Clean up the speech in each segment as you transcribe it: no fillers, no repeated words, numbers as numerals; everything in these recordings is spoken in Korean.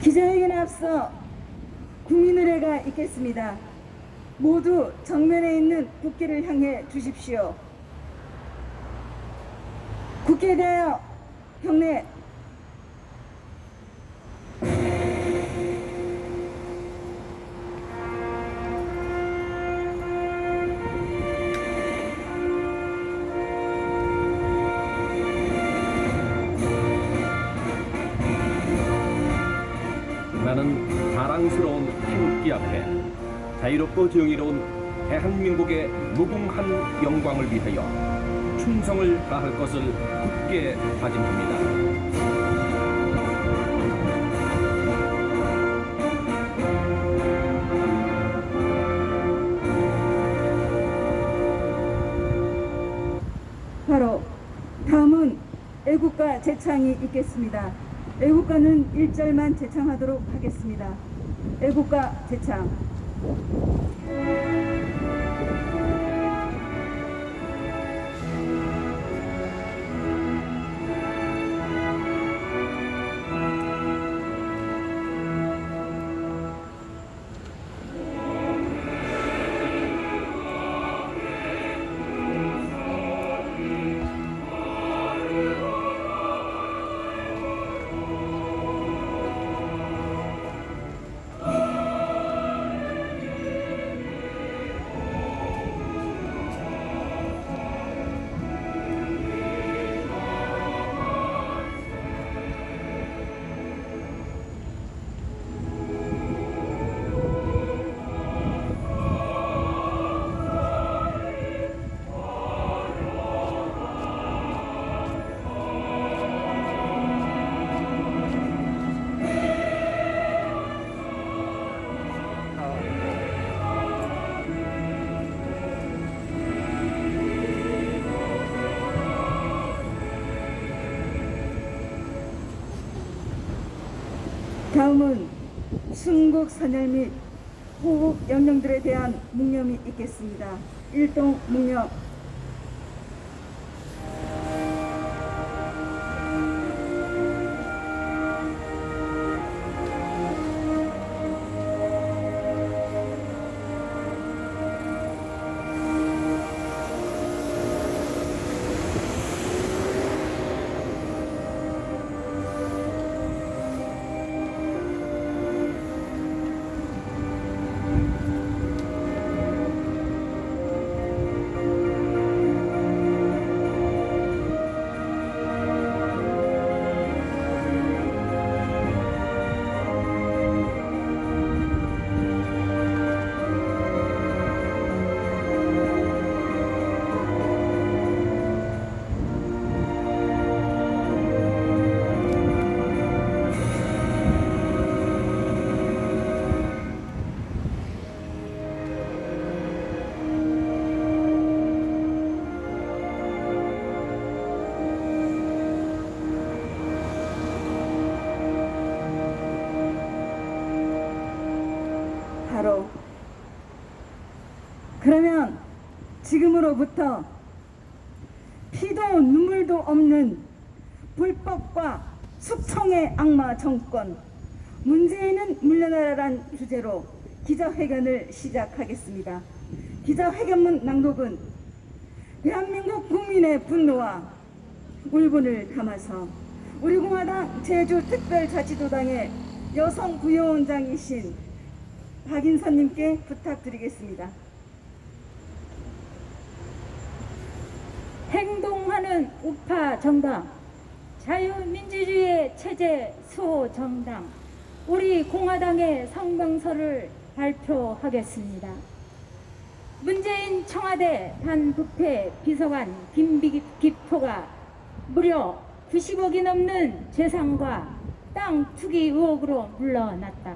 기자회견에 앞서 국민의례가 있겠습니다. 모두 정면에 있는 국기를 향해 주십시오. 국기에 대하여 경례. 나는 자랑스러운 태극기 앞에 자유롭고 정의로운 대한민국의 무궁한 영광을 위하여 충성을 다할 것을 굳게 다짐합니다. 바로 다음은 애국가 제창이 있겠습니다. 애국가는 1절만 제창하도록 하겠습니다. 애국가 제창. 다음은 순국 선열 및 호국 영령들에 대한 묵념이 있겠습니다. 일동 묵념. 바로 그러면 지금으로부터 피도 눈물도 없는 불법과 숙청의 악마 정권 문재인은 물러나라란 주제로 기자회견을 시작하겠습니다. 기자회견문 낭독은 대한민국 국민의 분노와 울분을 담아서 우리 공화당 제주특별자치도당의 여성부위원장이신 박인선님께 부탁드리겠습니다. 행동하는 우파 정당, 자유민주주의의 체제 수호 정당, 우리 공화당의 성명서를 발표하겠습니다. 문재인 청와대 반부패 비서관 김기표가 무려 90억이 넘는 재산과 땅 투기 의혹으로 물러났다.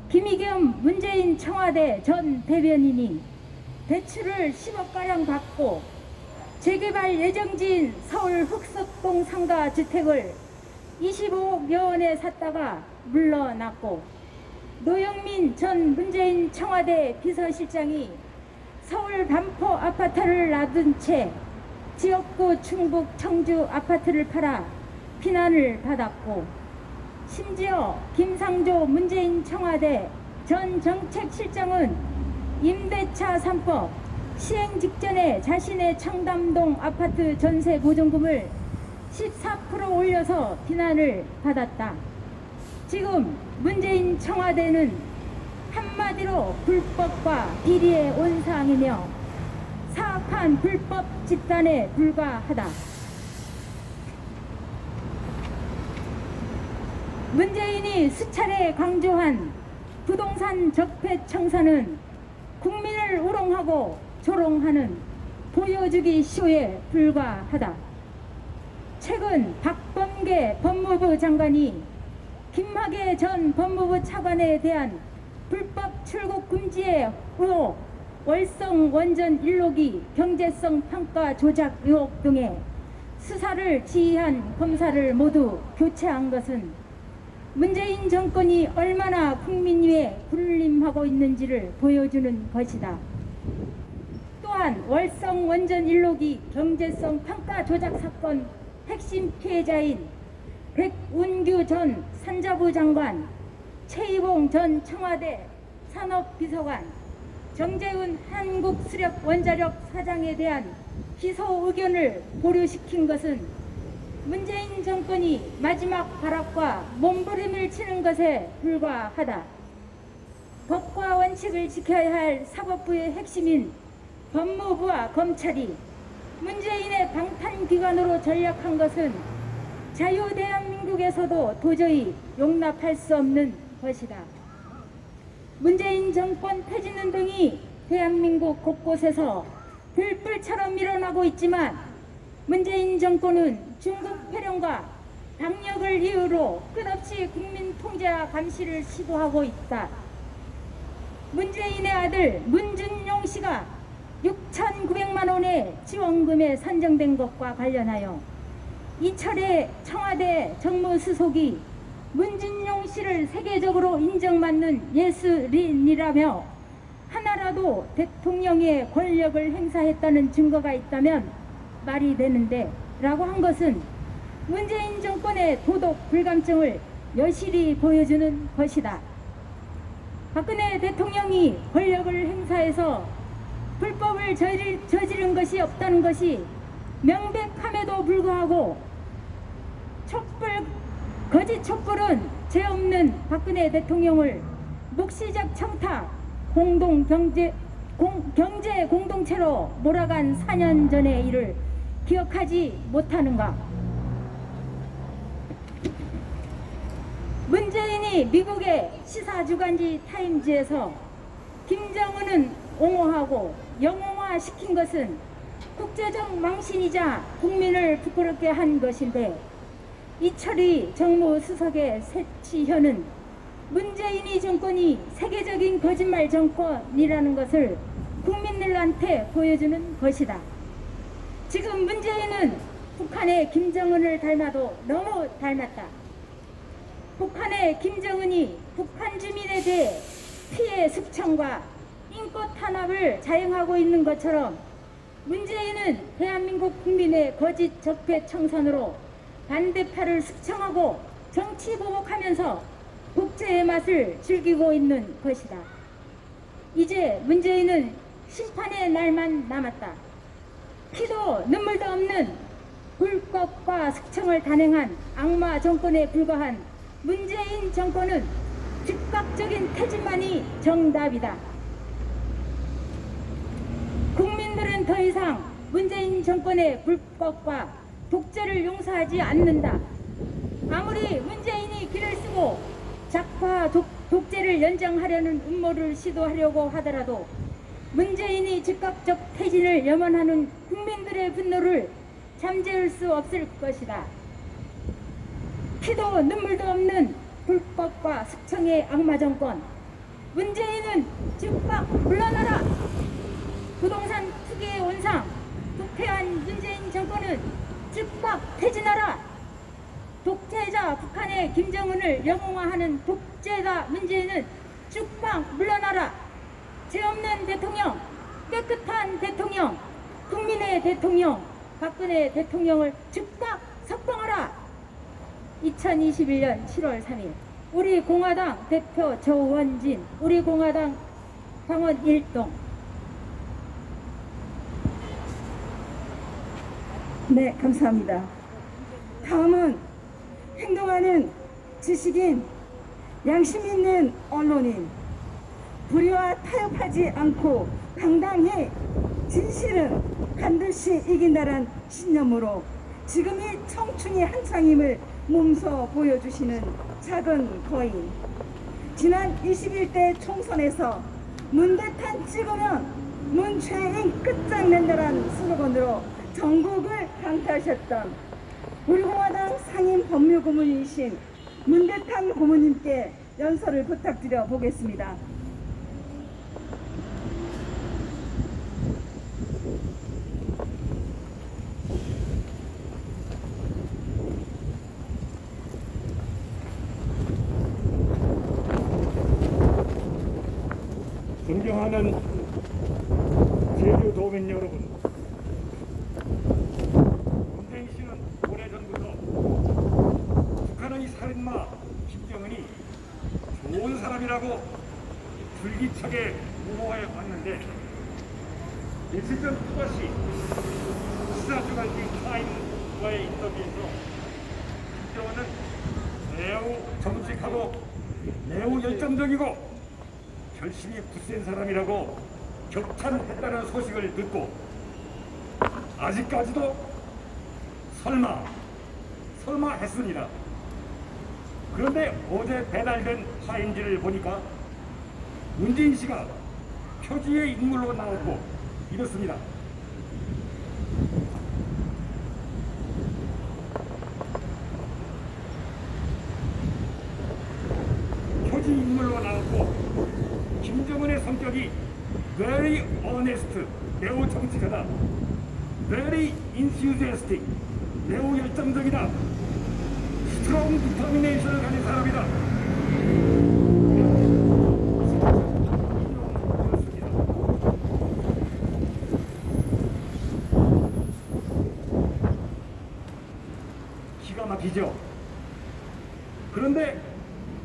김의겸 문재인 청와대 전 대변인이 대출을 10억가량 받고 재개발 예정지인 서울 흑석동 상가 주택을 25억여 원에 샀다가 물러났고, 노영민 전 문재인 청와대 비서실장이 서울 반포 아파트를 놔둔 채 지역구 충북 청주 아파트를 팔아 비난을 받았고, 심지어 김상조 문재인 청와대 전 정책실장은 임대차 3법 시행 직전에 자신의 청담동 아파트 전세 보증금을 14% 올려서 비난을 받았다. 지금 문재인 청와대는 한마디로 불법과 비리의 온상이며 사악한 불법 집단에 불과하다. 문재인이 수차례 강조한 부동산 적폐 청산은 국민을 우롱하고 조롱하는 보여주기 쇼에 불과하다. 최근 박범계 법무부 장관이 김학의 전 법무부 차관에 대한 불법 출국 금지의 의혹, 월성 원전 1호기 경제성 평가 조작 의혹 등의 수사를 지휘한 검사를 모두 교체한 것은 문재인 정권이 얼마나 국민 위에 군림하고 있는지를 보여주는 것이다. 또한 월성 원전 1호기 경제성 평가 조작 사건 핵심 피해자인 백운규 전 산자부 장관, 최이봉 전 청와대 산업비서관, 정재훈 한국수력원자력 사장에 대한 기소 의견을 보류시킨 것은 문재인 정권이 마지막 발악과 몸부림을 치는 것에 불과하다. 법과 원칙을 지켜야 할 사법부의 핵심인 법무부와 검찰이 문재인의 방탄기관으로 전락한 것은 자유대한민국에서도 도저히 용납할 수 없는 것이다. 문재인 정권 퇴진운동이 대한민국 곳곳에서 들불처럼 일어나고 있지만 문재인 정권은 중국 패령과 당력을 이유로 끝없이 국민 통제와 감시를 시도하고 있다. 문재인의 아들 문준용 씨가 6,900만 원의 지원금에 선정된 것과 관련하여 이철의 청와대 정무수석이 문준용 씨를 세계적으로 인정받는 예술인이라며 하나라도 대통령의 권력을 행사했다는 증거가 있다면 말이 되는데 라고 한 것은 문재인 정권의 도덕 불감증을 여실히 보여주는 것이다. 박근혜 대통령이 권력을 행사해서 불법을 저지른 것이 없다는 것이 명백함에도 불구하고 거짓 촛불은 죄 없는 박근혜 대통령을 묵시적 청탁, 경제 공동체로 몰아간 4년 전의 일을 기억하지 못하는가? 문재인이 미국의 시사주간지 타임즈에서 김정은은 옹호하고 영웅화시킨 것은 국제적 망신이자 국민을 부끄럽게 한 것인데 이철희 정무수석의 새치현은 문재인이 정권이 세계적인 거짓말 정권이라는 것을 국민들한테 보여주는 것이다. 지금 문재인은 북한의 김정은을 닮아도 너무 닮았다. 북한의 김정은이 북한 주민에 대해 피해 숙청과 인권 탄압을 자행하고 있는 것처럼 문재인은 대한민국 국민의 거짓 적폐 청산으로 반대파를 숙청하고 정치 보복하면서 독재의 맛을 즐기고 있는 것이다. 이제 문재인은 심판의 날만 남았다. 피도 눈물도 없는 불법과 숙청을 단행한 악마 정권에 불과한 문재인 정권은 즉각적인 퇴진만이 정답이다. 국민들은 더 이상 문재인 정권의 불법과 독재를 용서하지 않는다. 아무리 문재인이 길을 쓰고 작파 독재를 연장하려는 음모를 시도하려고 하더라도 문재인이 즉각적 퇴진을 염원하는 국민들의 분노를 잠재울 수 없을 것이다. 피도 눈물도 없는 불법과 숙청의 악마 정권, 문재인은 즉각 물러나라. 부동산 투기의 온상, 부패한 문재인 정권은 즉각 퇴진하라. 독재자 북한의 김정은을 영웅화하는 독재자 문재인은 즉각 물러나라. 죄 없는 대통령, 깨끗한 대통령, 국민의 대통령 박근혜 대통령을 즉각 석방하라. 2021년 7월 3일 우리 공화당 대표 조원진, 우리 공화당 당원 1동. 네, 감사합니다. 다음은 행동하는 지식인, 양심 있는 언론인, 불의와 타협하지 않고 당당히 진실은 반드시 이긴다란 신념으로 지금이 청춘이 한창임을 몸소 보여주시는 작은 거인. 지난 21대 총선에서 문대탄 찍으면 문최인 끝장낸다란 슬로건으로 전국을 강타하셨던 우리 공화당 상임 법률고문이신 문대탄 고문님께 연설을 부탁드려 보겠습니다. 존경하는 제주도민 여러분, 문재인 씨는 오래전부터 북한의 살인마 김정은이 좋은 사람이라고 줄기차게 옹호해 왔는데, 며칠 전 또다시 시사주간지 타임과의 인터뷰에서 김정은은 매우 정직하고 매우 열정적이고 열심히 굳센 사람이라고 격찬했다는 소식을 듣고 아직까지도 설마 했습니다. 그런데 어제 배달된 파인지를 보니까 문재인 씨가 표지의 인물로 나왔고 이렇습니다. 표지 인물로 나왔고 김정은의 성격이 very honest, 매우 정직하다, very enthusiastic, 매우 열정적이다, strong determination을 가진 사람이다. 기가 막히죠. 그런데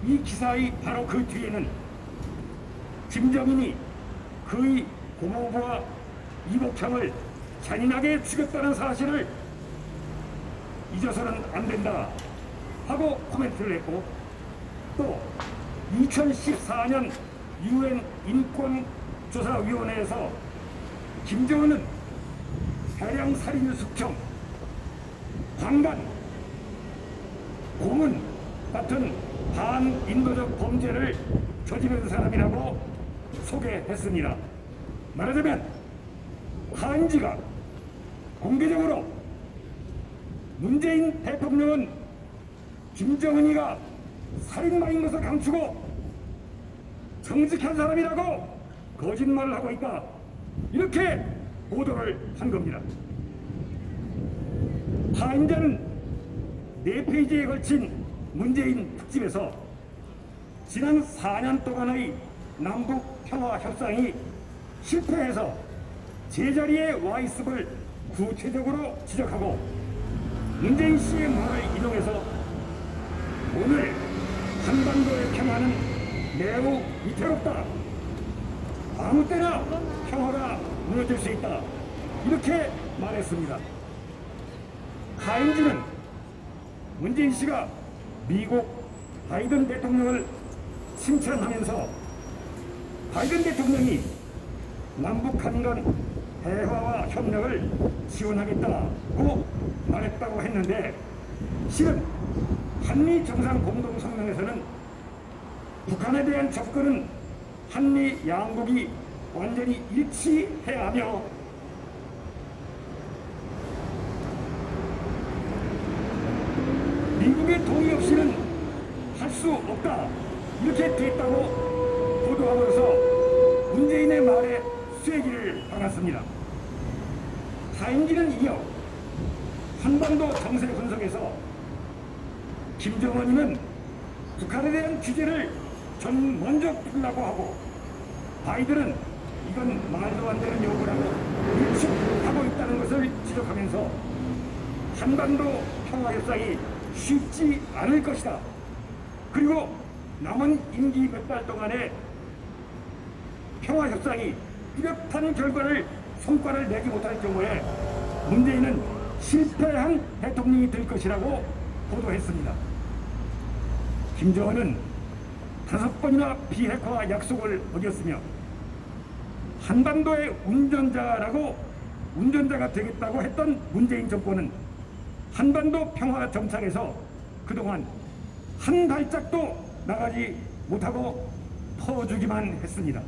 이 기사의 바로 그 뒤에는 김정인이 그의 고모부와 이복형을 잔인하게 죽였다는 사실을 잊어서는 안 된다 하고 코멘트를 했고, 또 2014년 UN 인권조사위원회에서 김정은은 대량 살인 숙청, 강간, 고문 같은 반인도적 범죄를 저지른 사람이라고 소개했습니다. 말하자면 한지가 공개적으로 문재인 대통령은 김정은이가 살인마인 것을 감추고 정직한 사람이라고 거짓말을 하고 있다, 이렇게 보도를 한 겁니다. 타임자는 4페이지에 걸친 문재인 특집에서 지난 4년 동안의 남북 평화 협상이 실패해서 제자리에 와 있음을 구체적으로 지적하고, 문재인 씨의 말을 인용해서 오늘 한반도의 평화는 매우 위태롭다, 아무 때나 평화가 무너질 수 있다, 이렇게 말했습니다. 타임즈는 문재인 씨가 미국 바이든 대통령을 칭찬하면서 바이든 대통령이 남북한 간 대화와 협력을 지원하겠다고 말했다고 했는데, 실은 한미 정상 공동 성명에서는 북한에 대한 접근은 한미 양국이 완전히 일치해야 하며 미국의 동의 없이는 할 수 없다, 이렇게 됐다고 보도하면서 문재인의 말에 쐐기를 박았습니다. 타임지는 이어 한반도 정세 분석에서 김정은이는 북한에 대한 규제를 먼저 풀라고 하고, 바이든은 이건 말도 안 되는 요구라고 일축하고 있다는 것을 지적하면서 한반도 평화협상이 쉽지 않을 것이다. 그리고 남은 임기 몇 달 동안에 평화협상이 뚜렷한 결과를 성과를 내지 못할 경우에 문재인은 실패한 대통령이 될 것이라고 보도했습니다. 김정은은 5번이나 비핵화 약속을 어겼으며 한반도의 운전자가 되겠다고 했던 문재인 정권은 한반도 평화 정착에서 그동안 한 발짝도 나가지 못하고 퍼주기만 했습니다.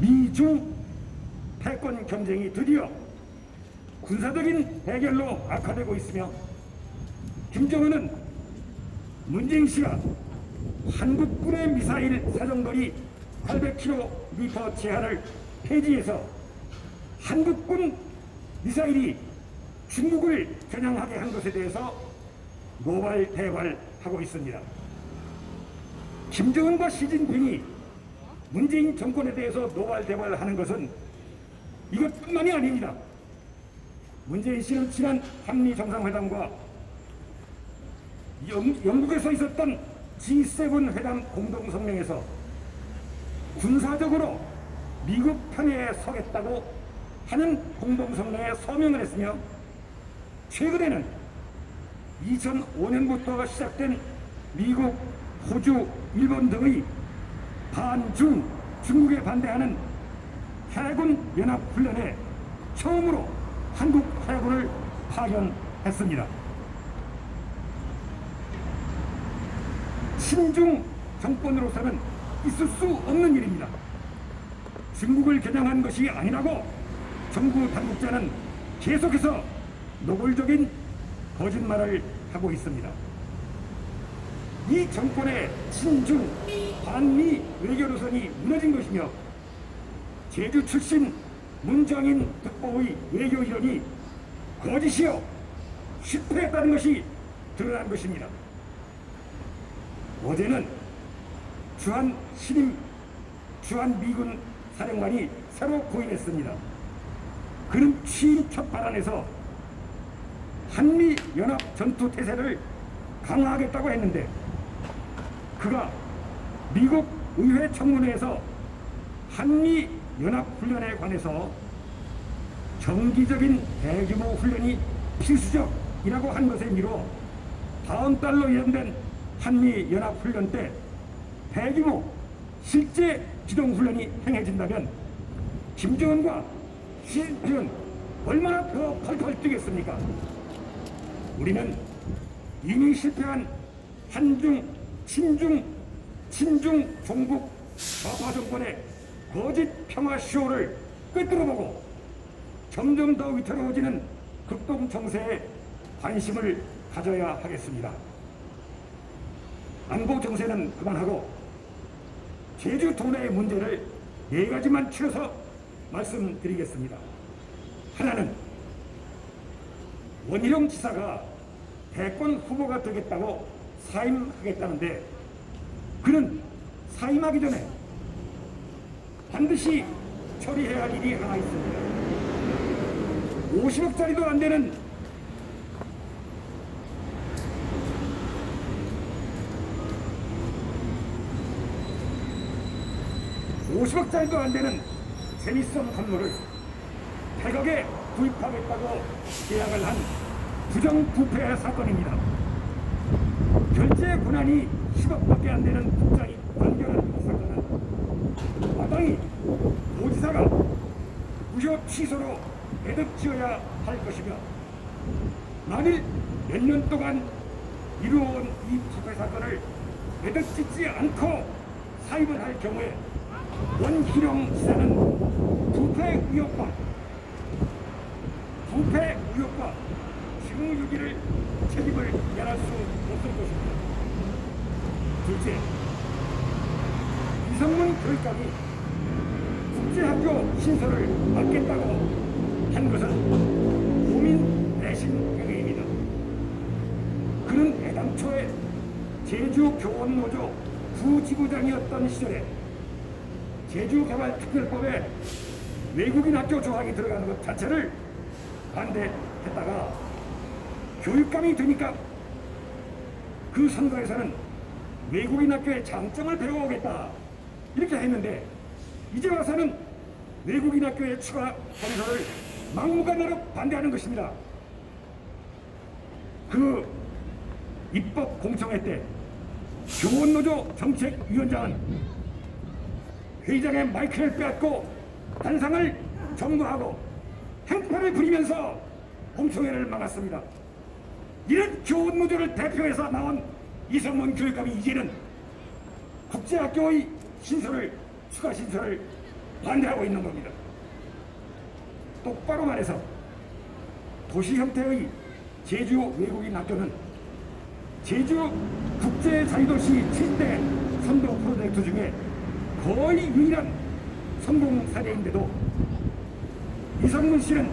미중 패권 경쟁이 드디어 군사적인 대결로 악화되고 있으며 김정은은 문재인 씨가 한국군의 미사일 사정거리 800km 제한을 폐지해서 한국군 미사일이 중국을 겨냥하게 한 것에 대해서 노발대발하고 있습니다. 김정은과 시진핑이 문재인 정권에 대해서 노발대발하는 것은 이것뿐만이 아닙니다. 문재인 씨는 지난 한미 정상회담과 영국에서 있었던 G7 회담 공동성명에서 군사적으로 미국 편에 서겠다고 하는 공동성명에 서명을 했으며 최근에는 2005년부터 시작된 미국, 호주, 일본 등의 반중, 중국에 반대하는 해군 연합훈련에 처음으로 한국 해군을 파견했습니다. 친중 정권으로서는 있을 수 없는 일입니다. 중국을 겨냥한 것이 아니라고 정부 당국자는 계속해서 노골적인 거짓말을 하고 있습니다. 이 정권의 친중 반미 외교 노선이 무너진 것이며 제주 출신 문정인 특보의 외교 이론이 거짓이요 실패했다는 것이 드러난 것입니다. 어제는 주한 미군 사령관이 새로 고임했습니다. 그는 취임 첫 발언에서 한미 연합 전투 태세를 강화하겠다고 했는데 그가 미국 의회 청문회에서 한미 연합 훈련에 관해서 정기적인 대규모 훈련이 필수적이라고 한 것에 미뤄 다음 달로 예정된 한미 연합 훈련 때 대규모 실제 기동 훈련이 행해진다면 김정은과 시진핑은 얼마나 더 펄펄 뛰겠습니까? 우리는 이미 실패한 한중, 친중 종북 좌파 정권의 거짓 평화 쇼를 꿰뚫어보고 점점 더 위태로워지는 극동 정세에 관심을 가져야 하겠습니다. 안보 정세는 그만하고 제주 도내의 문제를 4가지만 추려서 말씀드리겠습니다. 하나는 원희룡 지사가 대권 후보가 되겠다고 사임하겠다는데 그는 사임하기 전에 반드시 처리해야 할 일이 하나 있습니다. 50억짜리도 안 되는 세미섬 건물을 100억에 구입하겠다고 계약을 한 부정부패 사건입니다. 결제 권한이 10억밖에 안 되는 국장이 관결한 이 사건은 마땅히 도지사가 무효 취소로 매듭지어야 할 것이며 만일 몇 년 동안 이루어온 이 부패 사건을 매듭짓지 않고 사임을 할 경우에 원희룡 지사는 부패 의혹과 직무유기를 책임을 면할 수 없을 것입니다. 둘째, 이성문 교육감이 국제학교 신설을 막겠다고 한 것은 고민 배신 행위입니다. 그는 애당초에 제주교원노조 부지부장이었던 시절에 제주개발특별법에 외국인 학교 조항이 들어가는 것 자체를 반대했다가 교육감이 되니까 그 선거에서는 외국인 학교의 장점을 배워오겠다 이렇게 했는데 이제 와서는 외국인 학교의 추가 건설을 막무가내로 반대하는 것입니다. 그 입법 공청회 때 교원노조 정책위원장은 회장의 마이크를 빼앗고 단상을 정도하고 행파를 부리면서 공청회를 막았습니다. 이런 교원노조를 대표해서 나온 이성문 교육감이 이제는 국제학교의 신설을 추가 신설을 반대하고 있는 겁니다. 똑바로 말해서 도시 형태의 제주 외국인 학교는 제주 국제자유도시 7대 선도 프로젝트 중에 거의 유일한 성공 사례인데도 이성문 씨는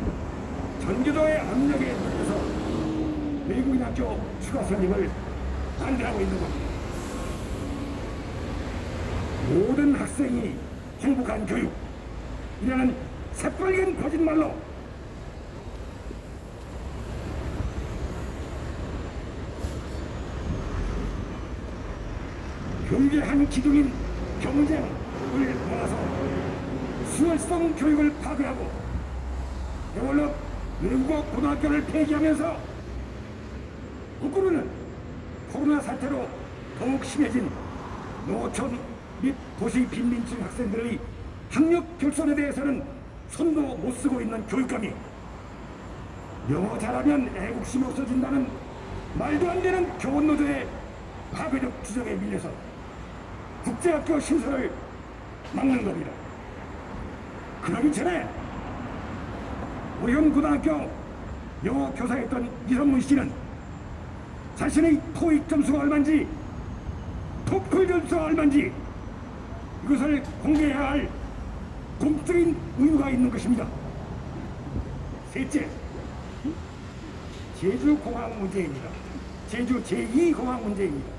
전교조의 압력에 눌려서 외국인 학교 추가 설립을 반대하고 있는 겁니다. 모든 학생이 행복한 교육이라는 새빨간 거짓말로 교육의 한 기둥인 경쟁을 모아서 수월성 교육을 파괴하고 데블롭 외국어 고등학교를 폐지하면서 거꾸로는 코로나 사태로 더욱 심해진 농어촌 및 도시 빈민층 학생들의 학력 결손에 대해서는 손도 못 쓰고 있는 교육감이 영어 잘하면 애국심이 없어진다는 말도 안 되는 교원노조의 파괴적 주장에 밀려서 국제학교 신설을 막는 겁니다. 그러기 전에 오현고등학교 영어 교사였던 이성문 씨는 자신의 토익 점수가 얼마인지 토플 점수가 얼마인지 이것을 공개해야 할 공적인 의무가 있는 것입니다. 셋째, 제주공항 문제입니다. 제주 제2공항 문제입니다.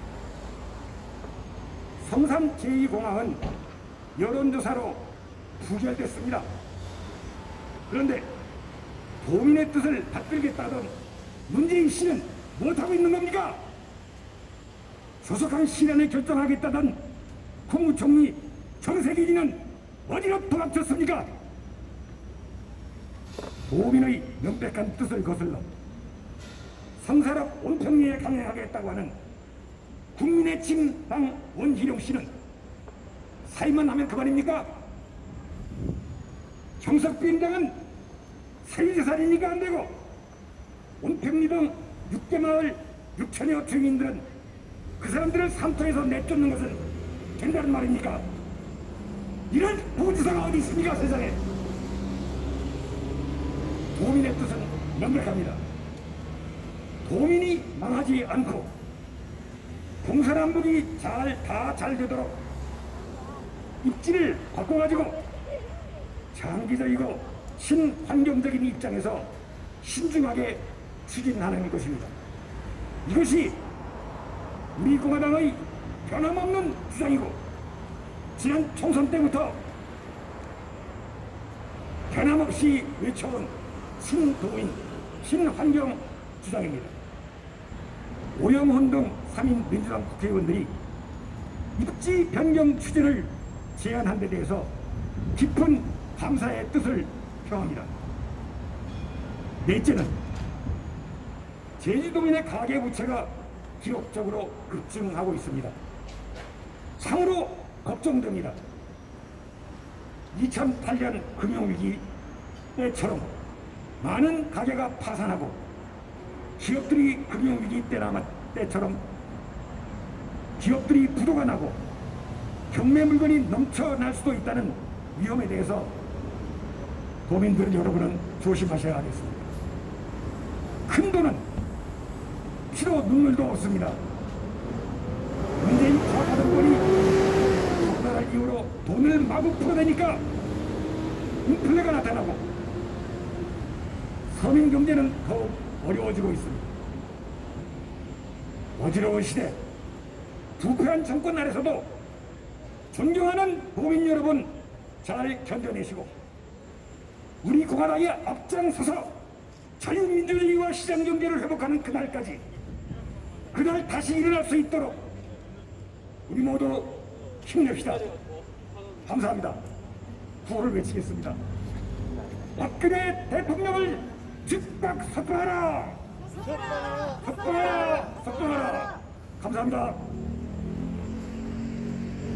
성산 제2공항은 여론조사로 부결됐습니다. 그런데 도민의 뜻을 받들겠다던 문재인 씨는 못하고 있는 겁니까? 소속한 시련을 결정하겠다던 국무총리 정세균이는 어디로 도망쳤습니까? 도민의 명백한 뜻을 거슬러 성사력 온평리에 강행하겠다고 하는 국민의 친당 원희룡 씨는 사임만 하면 그만입니까? 정석비인장은 사유재산이니까 안 되고 온평리 등 6개 마을 6천여 주민들은 그 사람들을 삼터에서 내쫓는 것은 된다는 말입니까? 이런 부지사가 어디 있습니까 세상에? 도민의 뜻은 명백합니다. 도민이 망하지 않고 동서남북이 다 잘 되도록 입지를 바꿔가지고 장기적이고 친환경적인 입장에서 신중하게 추진하는 것입니다. 이것이 우리 공화당의 변함없는 주장이고 지난 총선 때부터 변함없이 외쳐온 친도민, 친환경 주장입니다. 오영훈 등 3인 민주당 국회의원들이 입지 변경 추진을 제안한 데 대해서 깊은 감사의 뜻을 표합니다. 넷째는 제주도민의 가계부채가 기록적으로 급증하고 있습니다. 참으로 걱정됩니다. 2008년 금융위기 때처럼 많은 가게가 파산하고 기업들이 금융위기 때처럼 기업들이 부도가 나고 경매 물건이 넘쳐날 수도 있다는 위험에 대해서 도민들 여러분은 조심하셔야 하겠습니다. 큰 돈은 피도 눈물도 없습니다. 문재인 좌파들 권이 코로나 이후로 돈을 마구 풀어대니까 인플레가 나타나고 서민 경제는 더욱 어려워지고 있습니다. 어지러운 시대, 부패한 정권 아래서도 존경하는 도민 여러분 잘 견뎌내시고 우리 공화당이 앞장서서 자유민주주의와 시장경제를 회복하는 그날까지, 그날 다시 일어날 수 있도록 우리 모두 힘냅시다. 감사합니다. 구호를 외치겠습니다. 박근혜 대통령을 즉각 석방하라! 석방하라! 석방하라! 감사합니다.